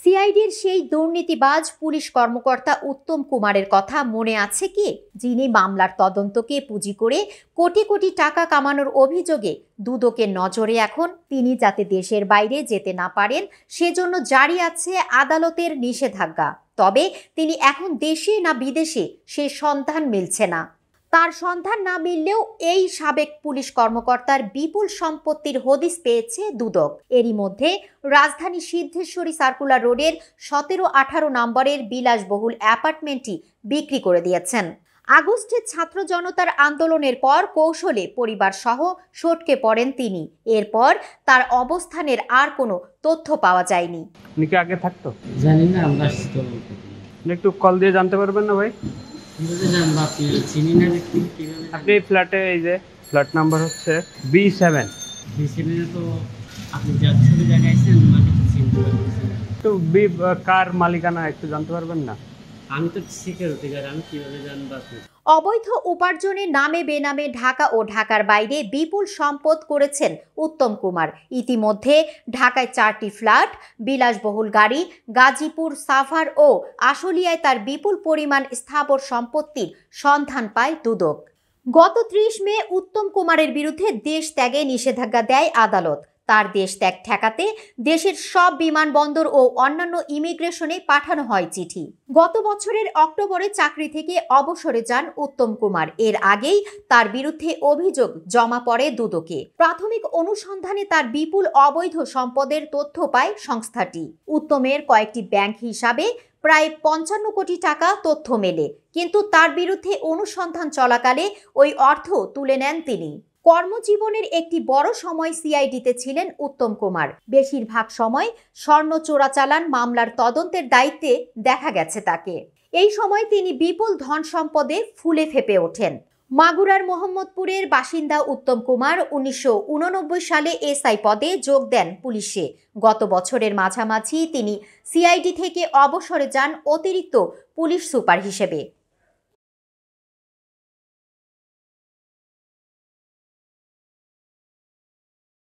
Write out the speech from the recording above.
সিআইডির সেই দুর্নীতিবাজ পুলিশ কর্মকর্তা উত্তম কুমারের কথা মনে আছে কি, যিনি মামলার তদন্তকে পুঁজি করে কোটি কোটি টাকা কামানোর অভিযোগে দুদকের নজরে এখন। তিনি যাতে দেশের বাইরে যেতে না পারেন সেজন্য জারি আছে আদালতের নিষেধাজ্ঞা। তবে তিনি এখন দেশে না বিদেশে সে সন্ধান মিলছে না। তার সন্ধান না মিললেও এই সাবেক পুলিশ কর্মকর্তার বিপুল সম্পত্তির হদিস পেয়েছে দুদক। এরই মধ্যে রাজধানী সিদ্ধেশ্বরী সার্কুলার রোডের 17-18 নম্বরের বিলাসবহুল অ্যাপার্টমেন্টটি বিক্রি করে দিয়েছেন। আগস্টে ছাত্র জনতার আন্দোলনের পর কৌশলে পরিবার সহ সটকে পড়েন তিনি। এরপর তার অবস্থানের আর কোনো তথ্য পাওয়া যায়নি। আগে থাকতো জানি না, আমরা একটু কল দিয়ে জানতে পারবেন না ভাই? আপনি ফ্ল্যাটে, এই যে ফ্ল্যাট নাম্বার হচ্ছে B7। তো আপনি যাচ্ছেন জায়গায়ছেন মানে চিনতে পারছেন তো কার মালিকানা একটু জানতে পারবেন না? আমি তো সিকিউরিটি গার্ড, আমি কিভাবে জানবো? অবৈধ উপার্জনের নামে বেনামে ঢাকা ও ঢাকার বাইরে বিপুল সম্পদ করেছেন উত্তম কুমার। ইতিমধ্যে ঢাকায় 4টি ফ্ল্যাট, বিলাসবহুল গাড়ি, গাজীপুর, সাভার ও আশুলিয়ায় তার বিপুল পরিমাণ স্থাবর সম্পত্তির সন্ধান পায় দুদক। গত 30 মে উত্তম কুমারের বিরুদ্ধে দেশ ত্যাগে নিষেধাজ্ঞা দেয় আদালত। তার দেশ ত্যাগ ঠেকাতে দেশের সব বিমানবন্দর ও অন্যান্য ইমিগ্রেশনে পাঠানো হয় চিঠি। গত বছরের অক্টোবরে চাকরি থেকে অবসরে যান উত্তম কুমার। এর আগেই তার বিরুদ্ধে অভিযোগ জমা পড়ে দুদকে। প্রাথমিক অনুসন্ধানে তার বিপুল অবৈধ সম্পদের তথ্য পায় সংস্থাটি। উত্তমের কয়েকটি ব্যাংক হিসাবে প্রায় 55 কোটি টাকা তথ্য মেলে, কিন্তু তার বিরুদ্ধে অনুসন্ধান চলাকালে ওই অর্থ তুলে নেন তিনি। কর্মজীবনের একটি বড় সময় সিআইডিতে ছিলেন উত্তম কুমার। বেশিরভাগ সময় স্বর্ণ চোরাচালান মামলার তদন্তের দায়িত্বে দেখা গেছে তাকে। এই সময় তিনি বিপুল ধন সম্পদে ফুলে ফেপে ওঠেন। মাগুরার মোহাম্মদপুরের বাসিন্দা উত্তম কুমার 1989 সালে এসআই পদে যোগ দেন পুলিশে। গত বছরের মাঝামাঝি তিনি সিআইডি থেকে অবসরে যান অতিরিক্ত পুলিশ সুপার হিসেবে।